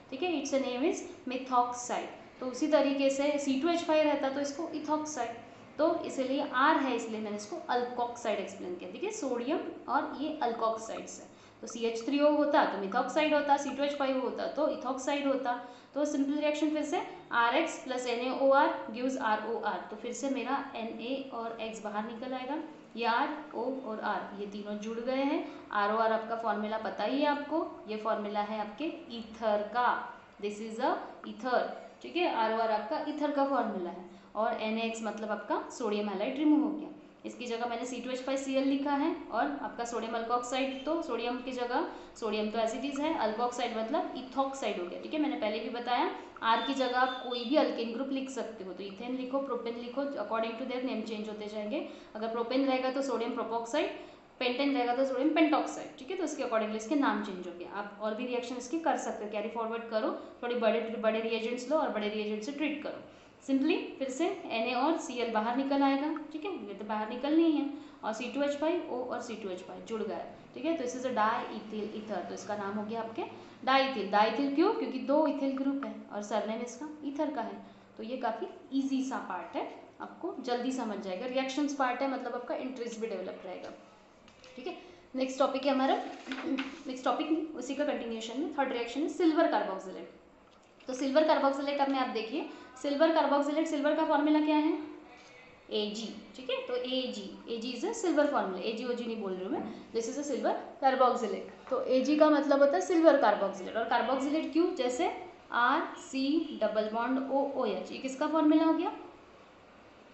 ठीक है, इट्स नेम इज मिथॉक्साइड। तो उसी तरीके से C2H5 रहता तो इसको इथॉक्साइड, तो इसलिए R है इसलिए मैंने इसको अल्कोक्साइड एक्सप्लेन किया, ठीक है, सोडियम और ये अल्कोक्साइड्स है। तो CH3O होता तो मिथॉक्साइड होता, C2H5 होता तो इथॉक्साइड होता। तो सिंपल रिएक्शन फिर से RX + NaOR गिव्स ROR, तो फिर से मेरा Na और X बाहर निकल आएगा, ये R, O और R ये तीनों जुड़ गए हैं। ROR आपका फॉर्मूला पता ही है आपको, ये फॉर्मूला है आपके ईथर का, दिस इज अ ईथर, ठीक है। ROR आपका ईथर का फॉर्मूला है, और NaX मतलब आपका सोडियम हैलाइड रिमूव हो गया, इसकी जगह मैंने C2H5Cl लिखा है, और आपका सोडियम अल्कोक्साइड, तो सोडियम की जगह सोडियम तो एज इट इज है, अल्कोक्साइड मतलब इथॉक्साइड हो गया, ठीक है। मैंने पहले भी बताया R की जगह आप कोई भी अल्केन ग्रुप लिख सकते हो, तो इथेन लिखो, प्रोपेन लिखो, according to their name change होते जाएंगे। अगर प्रोपेन रहेगा तो सोडियम प्रोपोक्साइड, पेंटेन रहेगा तो सोडियम पेंटॉक्साइड, ठीक है। तो उसके अकॉर्डिंगली इसके नाम चेंज हो गया। आप और भी रिएक्शन इसकी कर सकते हो, कैरी फॉरवर्ड करो, थोड़ी बड़े रिएजेंट्स लो और बड़े रिएजेंट से ट्रीट करो। सिंपली फिर से Na और Cl बाहर निकल आएगा, ठीक है, ये तो बाहर निकल नहीं है, और C2H5 O और C2H5 जुड़ गया, ठीक है। तो इसे से डाईथील ईथर, तो इसका नाम हो गया आपके डाईथील। डाईथील क्यों? क्योंकि 2 इथिल ग्रुप है और सरनेम इसका ईथर का है। तो ये काफ़ी ईजी सा पार्ट है, आपको जल्दी समझ जाएगा। रिएक्शंस पार्ट है, मतलब आपका इंटरेस्ट भी डेवलप रहेगा, ठीक है। नेक्स्ट टॉपिक है हमारा, नेक्स्ट टॉपिक नहीं, उसी का कंटिन्यूशन में थर्ड रिएक्शन है सिल्वर कार्बोक्सिलेट। तो सिल्वर कार्बोक्सिलेट अब में आप देखिए, सिल्वर कार्बोक्सिलेट, सिल्वर का फॉर्मूला क्या है? Ag, ठीक है। तो Ag is a silver formula, AgOG नहीं बोल रही हूँ मैं, this is a silver carboxylate. तो Ag का मतलब होता है सिल्वर कार्बोक्सिलेट। और कार्बोक्सिलेट क्यों? जैसे RC डबल बॉन्ड OOH, ये किसका फॉर्मूला हो गया?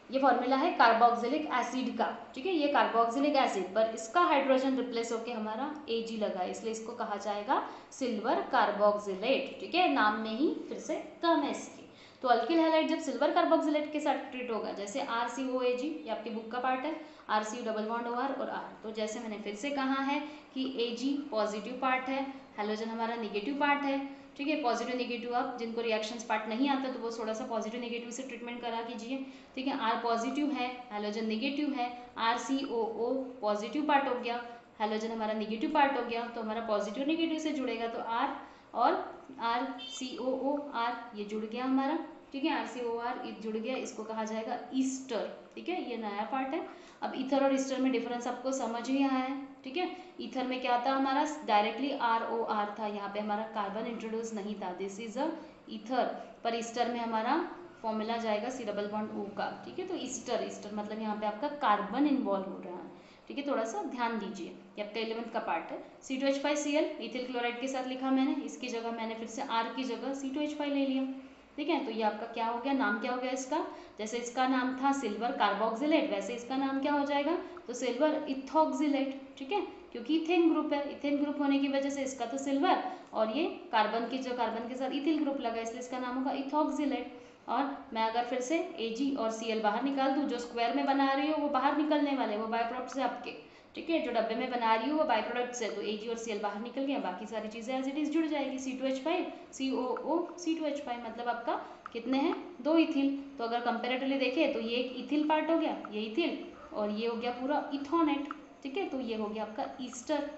ये फॉर्मूला है कार्बोक्सिलिक एसिड का, ठीक है। ये कार्बोक्सिलिक एसिड पर इसका हाइड्रोजन रिप्लेस होके हमारा Ag लगा है, इसलिए इसको कहा जाएगा सिल्वर कार्बोक्सिलेट, ठीक है। नाम में ही फिर से टर्म है इसकी। तो अल्किल हैलाइड जब सिल्वर कार्बोक्सिलेट के साथ ट्रीट होगा, जैसे RCOAG, ये आपकी बुक का पार्ट है, RC डबल बॉन्ड OR और R। तो जैसे मैंने फिर से कहा है कि Ag पॉजिटिव पार्ट है, हैलोजन हमारा निगेटिव पार्ट है, ठीक है। पॉजिटिव निगेटिव, आप जिनको रिएक्शंस पार्ट नहीं आता तो वो थोड़ा सा पॉजिटिव निगेटिव से ट्रीटमेंट करा कीजिए, ठीक है। R पॉजिटिव है, हैलोजन निगेटिव है, RCOO पॉजिटिव पार्ट हो गया, हैलोजन हमारा निगेटिव पार्ट हो गया, तो हमारा पॉजिटिव निगेटिव से जुड़ेगा तो R और RCOOR ये जुड़ गया हमारा, ठीक है। RCOR जुड़ गया, इसको कहा जाएगा ईस्टर, ठीक है। ये नया पार्ट है। अब ईथर और ईस्टर में डिफरेंस आपको समझ ही आया है, ठीक है। ईथर में क्या था हमारा? डायरेक्टली ROR था, यहाँ पे हमारा कार्बन इंट्रोड्यूस नहीं था, दिस इज अ ईथर। पर ईस्टर में हमारा फॉर्मूला जाएगा C डबल बॉन्ड O का, ठीक है। तो ईस्टर, ईस्टर मतलब यहाँ पे आपका कार्बन इन्वॉल्व हो रहा है, ठीक है। थोड़ा सा ध्यान दीजिए, ये आपका 11th का पार्ट है। C2H5Cl इथिल क्लोराइड के साथ लिखा मैंने, इसकी जगह मैंने फिर से R की जगह C2H5 ले लिया, ठीक है। तो ये आपका क्या हो गया? नाम क्या हो गया इसका? जैसे इसका नाम था सिल्वर कार्बोक्सिलेट, वैसे इसका नाम क्या हो जाएगा? तो सिल्वर इथोक्सिलेट, ठीक है, क्योंकि इथेन ग्रुप है, इथेन ग्रुप होने की वजह से इसका तो सिल्वर, और ये कार्बन की जो कार्बन के साथ इथिल ग्रुप लगा, इसलिए इसका नाम होगा इथोक्सिलेट। और मैं अगर फिर से Ag और Cl बाहर निकाल दूँ, जो स्क्वायर में बना रही हो वो बाहर निकलने वाले, वो बाय प्रोडक्ट्स है आपके, ठीक है। जो डब्बे में बना रही हो वो बाय प्रोडक्ट्स है, तो Ag और Cl बाहर निकल गए, बाकी सारी चीज़ें एज इट इज जुड़ जाएगी, C2H5 COO C2H5, मतलब आपका कितने हैं? 2 इथिल। तो अगर कंपेरेटिवली देखें तो ये एक इथिल पार्ट हो गया, ये इथिल, और ये हो गया पूरा इथोनेट, ठीक है। तो ये हो गया आपका ईस्टर,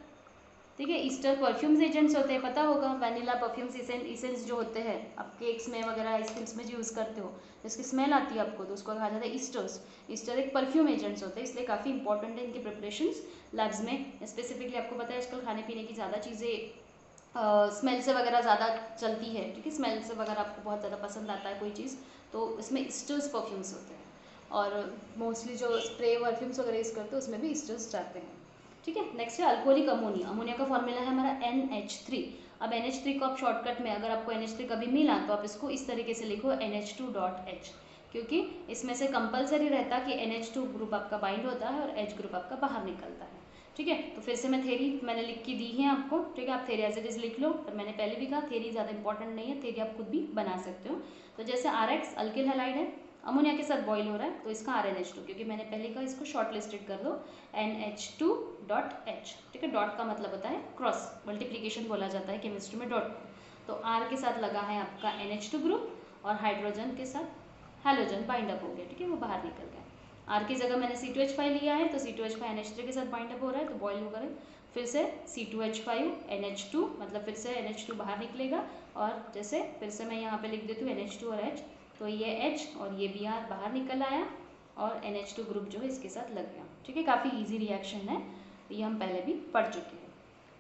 ठीक है। ईस्टर परफ्यूम्स एजेंट्स होते हैं, पता होगा, वैनिला परफ्यूम्स इसेंस जो होते हैं आप केक्स में वगैरह आइसक्रीम्स में यूज़ करते हो, जिसकी स्मेल आती है आपको, तो उसको कहा जाता है ईस्टर्स। ईस्टर एक परफ्यूम एजेंट्स होते हैं, इसलिए काफ़ी इंपॉर्टेंट है इनके प्रिपरेशंस लैब्स में। स्पेसिफिकली आपको पता है आजकल खाने पीने की ज़्यादा चीज़ें स्मेल से वगैरह ज़्यादा चलती है, ठीक है। स्मेल से वगैरह आपको बहुत ज़्यादा पसंद आता है कोई चीज़, तो इसमें ईस्टर्स परफ्यूम्स होते हैं, और मोस्टली जो स्प्रे परफ्यूम्स वगैरह यूज़ करते हैं उसमें भी ईस्टर्स जाते हैं, ठीक है। नेक्स्ट है अल्कोहलिक अमोनिया। अमोनिया का फॉर्मूला है हमारा NH3। अब NH3 को आप शॉर्टकट में, अगर आपको NH3 कभी मिला तो आप इसको इस तरीके से लिखो NH2.H, क्योंकि इसमें से कंपलसरी रहता कि NH2 ग्रुप आपका बाइंड होता है और H ग्रुप आपका बाहर निकलता है, ठीक है। तो फिर से मैं थेरी मैंने लिख के दी है आपको, ठीक है। आप थेरी एज इट इज लिख लो, पर मैंने पहले भी कहा थेरी ज़्यादा इंपॉर्टेंट नहीं है, थेरी आप खुद भी बना सकते हो। तो जैसे RX अल्किल हैलाइड है, अमोनिया के साथ बॉईल हो रहा है, तो इसका RNH2, क्योंकि मैंने पहले कहा इसको शॉर्ट लिस्टेड कर दो NH2.H, ठीक है। डॉट का मतलब होता है क्रॉस मल्टीप्लीकेशन बोला जाता है केमिस्ट्री में डॉट को। तो R के साथ लगा है आपका NH2 ग्रुप, और हाइड्रोजन के साथ हैलोजन बाइंड अप हो गया, ठीक है, वो बाहर निकल गया। R की जगह मैंने C2H5 लिया है, तो C2H5 NH3 के साथ बाइंड अप हो रहा है, तो बॉईल होकर फिर से C2H5 NH2, मतलब फिर से NH2 बाहर निकलेगा, और जैसे फिर से मैं यहाँ पे लिख देती हूँ NH2 और H, तो ये H और ये Br बाहर निकल आया, और NH2 ग्रुप जो है इसके साथ लग गया, ठीक है। काफ़ी इजी रिएक्शन है, ये हम पहले भी पढ़ चुके हैं।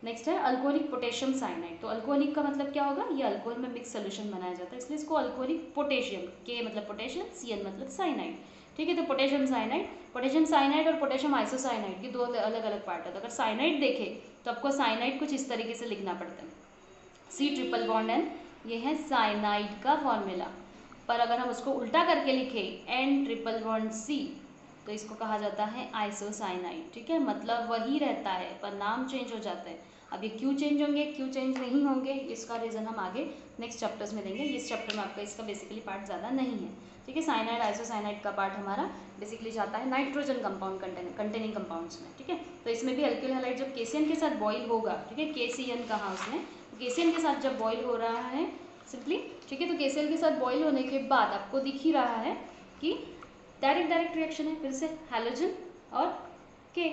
नेक्स्ट है अल्कोहलिक पोटेशियम साइनाइड। तो अल्कोहलिक का मतलब क्या होगा? ये अल्कोहल में मिक्स सोल्यूशन बनाया जाता है, इसलिए इसको अल्कोहलिक पोटेशियम, के मतलब पोटेशियम, Cl मतलब साइनाइड, ठीक है। तो पोटेशियम साइनाइड और पोटेशियम आइसोसाइनाइड की दो अलग अलग पार्ट है। तो अगर साइनाइड देखें तो आपको साइनाइड कुछ इस तरीके से लिखना पड़ता है, C�N, ये है साइनाइड का फॉर्मूला। पर अगर हम उसको उल्टा करके लिखें N�11C, तो इसको कहा जाता है आइसोसाइनाइड, ठीक है। मतलब वही रहता है पर नाम चेंज हो जाता है। अब ये क्यों चेंज होंगे, क्यों चेंज नहीं होंगे, इसका रीज़न हम आगे नेक्स्ट चैप्टर्स में देंगे। इस चैप्टर में आपका इसका बेसिकली पार्ट ज़्यादा नहीं है। ठीक है। साइनाइड आइसोसाइनाइड का पार्ट हमारा बेसिकली जाता है नाइट्रोजन कंपाउंड कंटेनिंग कंपाउंड्स में, ठीक है। तो इसमें भी अल्किल हैलाइड जब केसीएन के साथ बॉईल होगा, ठीक है, केसीएन कहा उसने, केसीएल के साथ जब बॉईल हो रहा है सिंपली, ठीक है, तो केसीएल के साथ बॉईल होने के बाद आपको दिख ही रहा है कि डायरेक्ट रिएक्शन है, फिर से हैलोजन और के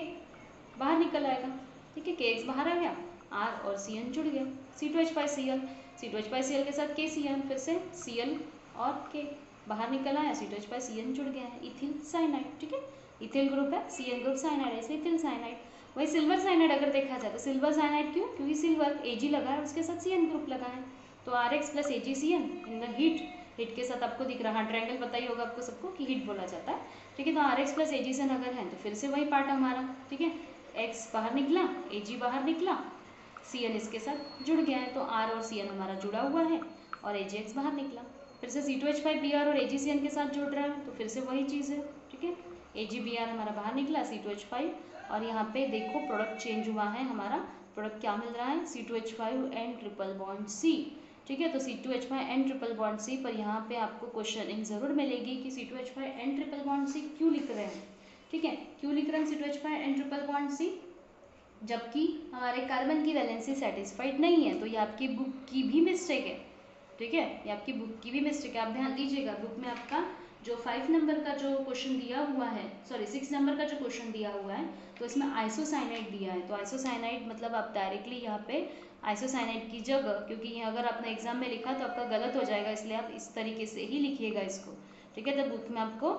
बाहर निकल आएगा, ठीक है, KX बाहर आ गया, R और CN जुड़ गया, C2H5Cl, C2H5Cl के साथ KCl, फिर से Cl और K बाहर निकल आया, C2H5CN जुड़ गया है, इथिल साइनाइड, ठीक है, इथिल ग्रुप है, CN ग्रुप साइनाइड है, इसलिए इथिल साइनाइड। वही सिल्वर साइनाइड अगर देखा जाए तो सिल्वर साइनाइड क्यों, क्योंकि सिल्वर Ag लगा है, उसके साथ CN ग्रुप लगा है, तो RX plus AgCN in the heat के साथ आपको दिख रहा है, ट्रायंगल पता ही होगा आपको सबको कि हीट बोला जाता है, ठीक है। तो RX प्लस AgCN अगर है तो फिर से वही पार्ट हमारा, ठीक है, X बाहर निकला, Ag बाहर निकला, CN इसके साथ जुड़ गया है, तो R और CN हमारा जुड़ा हुआ है और AgX बाहर निकला, फिर से C2H5Br और AgCN के साथ जुड़ रहा है, तो फिर से वही चीज़ है, ठीक है, AgBr हमारा बाहर निकला, C2H5 और यहाँ पे देखो प्रोडक्ट चेंज हुआ है, हमारा प्रोडक्ट क्या मिल रहा है, C2H5 ट्रिपल बॉन्ड C, ठीक है। तो C2H5 ट्रिपल बॉन्ड C पर यहाँ पे आपको क्वेश्चन ज़रूर मिलेगी कि C2H5 ट्रिपल बॉन्ड C क्यों लिख रहे हैं, ठीक है, क्यों लिख रहे हैं C2H5 ट्रिपल बॉन्ड C, जबकि हमारे कार्बन की वैलेंसी सेटिस्फाइड नहीं है, तो ये आपकी बुक की भी मिस्टेक है, ठीक है, ये आपकी बुक की भी मिस्टेक है। आप ध्यान दीजिएगा, बुक में आपका जो 5 नंबर का जो क्वेश्चन दिया हुआ है, सॉरी 6 नंबर का जो क्वेश्चन दिया हुआ है, तो इसमें आइसोसाइनाइड दिया है, तो आइसोसाइनाइड मतलब आप डायरेक्टली यहाँ पे आइसोसाइनाइड की जगह, क्योंकि ये अगर आपने एग्जाम में लिखा तो आपका गलत हो जाएगा, इसलिए आप इस तरीके से ही लिखिएगा इसको, ठीक है। तो बुक में आपको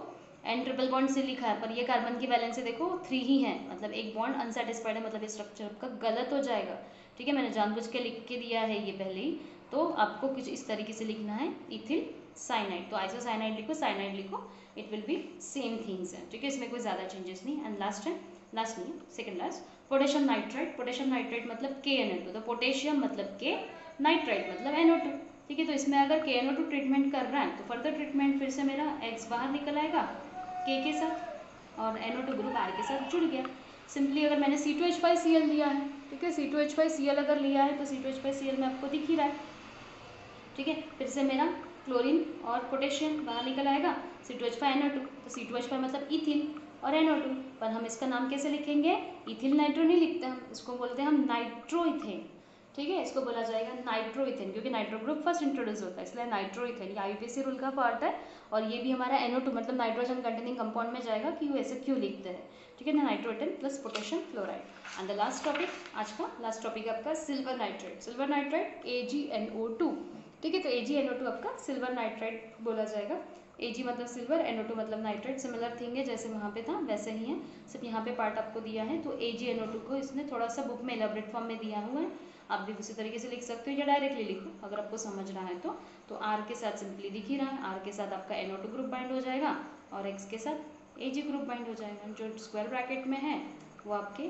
N ट्रिपल बॉन्ड से लिखा है, पर ये कार्बन की वैलेंसी देखो 3 ही है, मतलब एक बॉन्ड अनसेटिस्फाइड है, मतलब ये स्ट्रक्चर आपका गलत हो जाएगा, ठीक है। मैंने जानबूझ के लिख के दिया है ये पहले ही, तो आपको कुछ इस तरीके से लिखना है, इथिल साइनाइड, तो आइसोसाइनाइड लिखो, साइनाइड लिखो, it will be same things है, ठीक है, इसमें कोई ज़्यादा चेंजेस नहीं। एंड लास्ट है, लास्ट नहीं second last, potassium nitride, potassium nitride मतलब KNO2, तो पोटेशियम मतलब K, नाइट्राइड मतलब NO2, ठीक है। तो इसमें अगर KNO2 ट्रीटमेंट कर रहा है तो फर्दर ट्रीटमेंट फिर से मेरा X बाहर निकल आएगा K के साथ और NO2 ग्रुप R के साथ जुड़ गया। सिंपली अगर मैंने C2H5Cl लिया है, ठीक है, C2H5Cl अगर लिया है तो C2H5Cl में आपको दिख ही रहा है, ठीक है, फिर से मेरा क्लोरीन और पोटेशियम बाहर निकल आएगा, C2H5NO2, तो C2H5 मतलब इथिल और NO2, पर हम इसका नाम कैसे लिखेंगे, इथिल नाइट्रो नहीं लिखते हम, इसको बोलते हैं हम नाइट्रोइथेन, ठीक है, इसको बोला जाएगा नाइट्रोइथेन, क्योंकि नाइट्रो ग्रुप फर्स्ट इंट्रोड्यूस होता है, इसलिए नाइट्रोइथेन, ये IUPAC रूल का पार्ट है, और ये भी हमारा NO2 मतलब नाइट्रोजन कंटेनिंग कंपाउंड में जाएगा कि वो ऐसे क्यों लिखते हैं, ठीक है ना, nitroethane plus potassium chloride. And the last topic, आज का लास्ट टॉपिक आपका silver nitride, silver nitride AgNO2, ठीक है, तो AgNO2 आपका सिल्वर नाइट्राइड बोला जाएगा, Ag मतलब सिल्वर, NO2 मतलब नाइट्राइड, सिमिलर थिंग है, जैसे वहाँ पे था वैसे ही है, सिर्फ यहाँ पे पार्ट आपको दिया है, तो AgNO2 को इसने थोड़ा सा बुक में एलाबरेट फॉर्म में दिया हुआ है, आप भी उसी तरीके से लिख सकते हो या डायरेक्टली लिखो अगर आपको समझ रहा है तो R के साथ सिंपली दिख ही रहा है, R के साथ आपका NO2 ग्रुप बाइंड हो जाएगा और X के साथ Ag ग्रुप बाइंड हो जाएगा, जो स्क्वायर ब्रैकेट में है वो आपके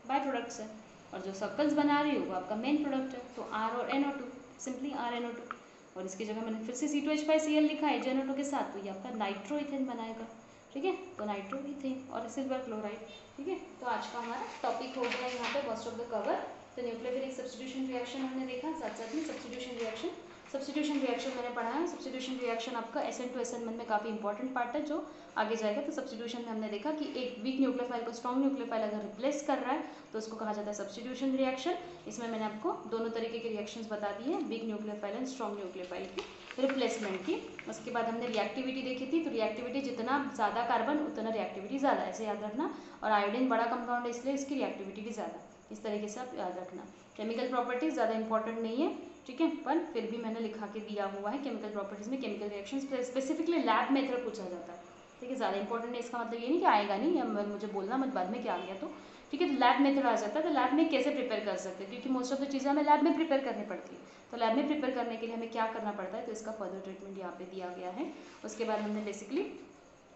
बाय प्रोडक्ट्स है और जो सर्कल्स बना रही हो वो आपका मेन प्रोडक्ट है, तो R और NO2 सिंपली RNO2, और इसकी जगह मैंने फिर से C2H5Cl लिखा है AgNO2 के साथ, तो ये आपका नाइट्रोइथेन बनाएगा, ठीक है, तो नाइट्रोइथेन और सिल्वर क्लोराइड, ठीक है। तो आज का हमारा टॉपिक हो गया यहाँ पे मोस्ट ऑफ द कवर, तो न्यूक्लियोफिलिक सब्स्टिट्यूशन रिएक्शन हमने देखा, साथ साथ में सब्स्टिट्यूशन रिएक्शन मैंने पढ़ा है। सब्स्टिट्यूशन रिएक्शन आपका SN to SN1 में काफ़ी इंपॉर्टेंट पार्ट है जो आगे जाएगा। तो सब्स्टिट्यूशन में हमने देखा कि एक वीक न्यूक्लियोफाइल को स्ट्रॉन्ग न्यूक्लियोफाइल अगर रिप्लेस कर रहा है तो उसको कहा जाता है सब्स्टिट्यूशन रिएक्शन। इसमें मैंने आपको दोनों तरीके के रिएक्शंस बता दिए हैं, weak nucleophile and strong nucleophile की रिप्लेसमेंट की। उसके बाद हमने रिएक्टिविटी देखी थी, तो रिएक्टिविटी जितना ज़्यादा कार्बन उतना रिएक्टिविटी ज़्यादा, ऐसे याद रखना, और आयोडीन बड़ा कंपाउंड है इसलिए इसकी रिएक्टिविटी भी ज़्यादा, इस तरीके से आप याद रखना। केमिकल प्रॉपर्टीज ज़्यादा इंपॉर्टेंट नहीं है, ठीक है, पर फिर भी मैंने लिखा के दिया हुआ है केमिकल प्रॉपर्टीज में chemical reaction specifically lab method पूछा जाता है, ठीक है, ज़्यादा इंपॉर्टेंट है इसका मतलब ये नहीं कि आएगा नहीं, या मुझे बोलना मत बाद में क्या आ गया, तो ठीक है, तो लैब मेथड आ जाता है, तो लैब में कैसे प्रिपेयर कर सकते हैं, क्योंकि मोस्ट ऑफ द चीज़ें हमें लैब में प्रिपेयर करनी पड़ती है, तो लैब में प्रिपेयर करने के लिए हमें क्या करना पड़ता है, तो इसका फर्दर ट्रीटमेंट यहाँ पे दिया गया है। उसके बाद हमने बेसिकली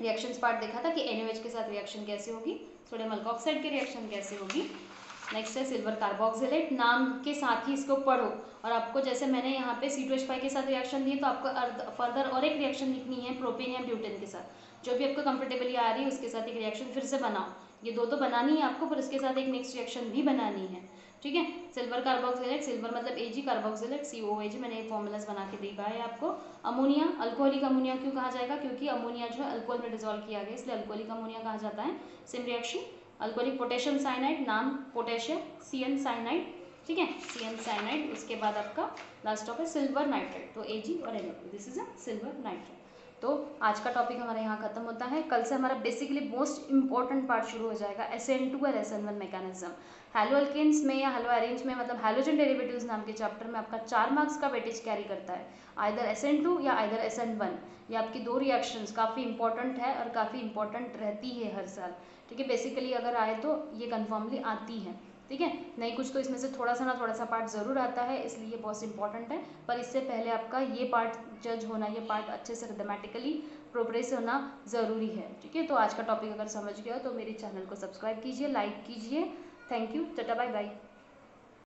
रिएक्शंस पार्ट देखा था कि NaOH के साथ रिएक्शन कैसे होगी, सोडियम अल्कोक्साइड की रिएक्शन कैसे होगी। नेक्स्ट है सिल्वर कार्बोक्सिलेट, नाम के साथ ही इसको पढ़ो, और आपको जैसे मैंने यहाँ पे C2H5 के साथ रिएक्शन दी तो आपको फर्दर और एक रिएक्शन लिखनी है प्रोपेन या ब्यूटेन के साथ, जो भी आपको कंफर्टेबली आ रही है उसके साथ एक रिएक्शन फिर से बनाओ। ये दो तो बनानी है आपको, पर उसके साथ एक नेक्स्ट रिएक्शन भी बनानी है, ठीक है। सिल्वर कार्बोक्सिलेट, सिल्वर मतलब Ag, कार्बोक्सिलेट COAG, मैंने फॉर्मूलाज बना के दिखा है आपको। अमोनिया, अल्कोहलिक अमोनिया क्यों कहा जाएगा, क्योंकि अमोनिया जो है अल्कोहल में डिजोल्व किया गया, इसलिए अल्कोहलिक अमोनिया कहा जाता है। Same reaction alcoholic potassium cyanide, नाम पोटेशियम, CN साइनाइड, ठीक है, CN साइनाइड। उसके बाद आपका लास्ट टॉपिक सिल्वर नाइट्रेट, तो Ag और Na, this is a silver nitrate. तो आज का टॉपिक हमारा यहाँ खत्म होता है। कल से हमारा बेसिकली मोस्ट इंपॉर्टेंट पार्ट शुरू हो जाएगा, SN2 और SN1 मैकेनिज्म। हैलो अल्केन्स में या हैलो एरेंज में, मतलब हैलोजन डेरिवेटिव्स नाम के चैप्टर में आपका 4 मार्क्स का वेटेज कैरी करता है, आइदर SN2 या आइदर SN1। ये आपकी दो रिएक्शंस काफ़ी इंपॉर्टेंट है और काफ़ी इंपॉर्टेंट रहती है हर साल, ठीक है। बेसिकली अगर आए तो ये कन्फर्मली आती है, ठीक है। नहीं कुछ तो इसमें से थोड़ा सा पार्ट ज़रूर आता है, इसलिए ये बहुत इंपॉर्टेंट है। पर इससे पहले आपका ये पार्ट जज होना, ये पार्ट अच्छे से रिथमेटिकली प्रोग्रेस होना ज़रूरी है, ठीक है। तो आज का टॉपिक अगर समझ गया तो मेरे चैनल को सब्सक्राइब कीजिए, लाइक कीजिए। Thank you, tata bye bye.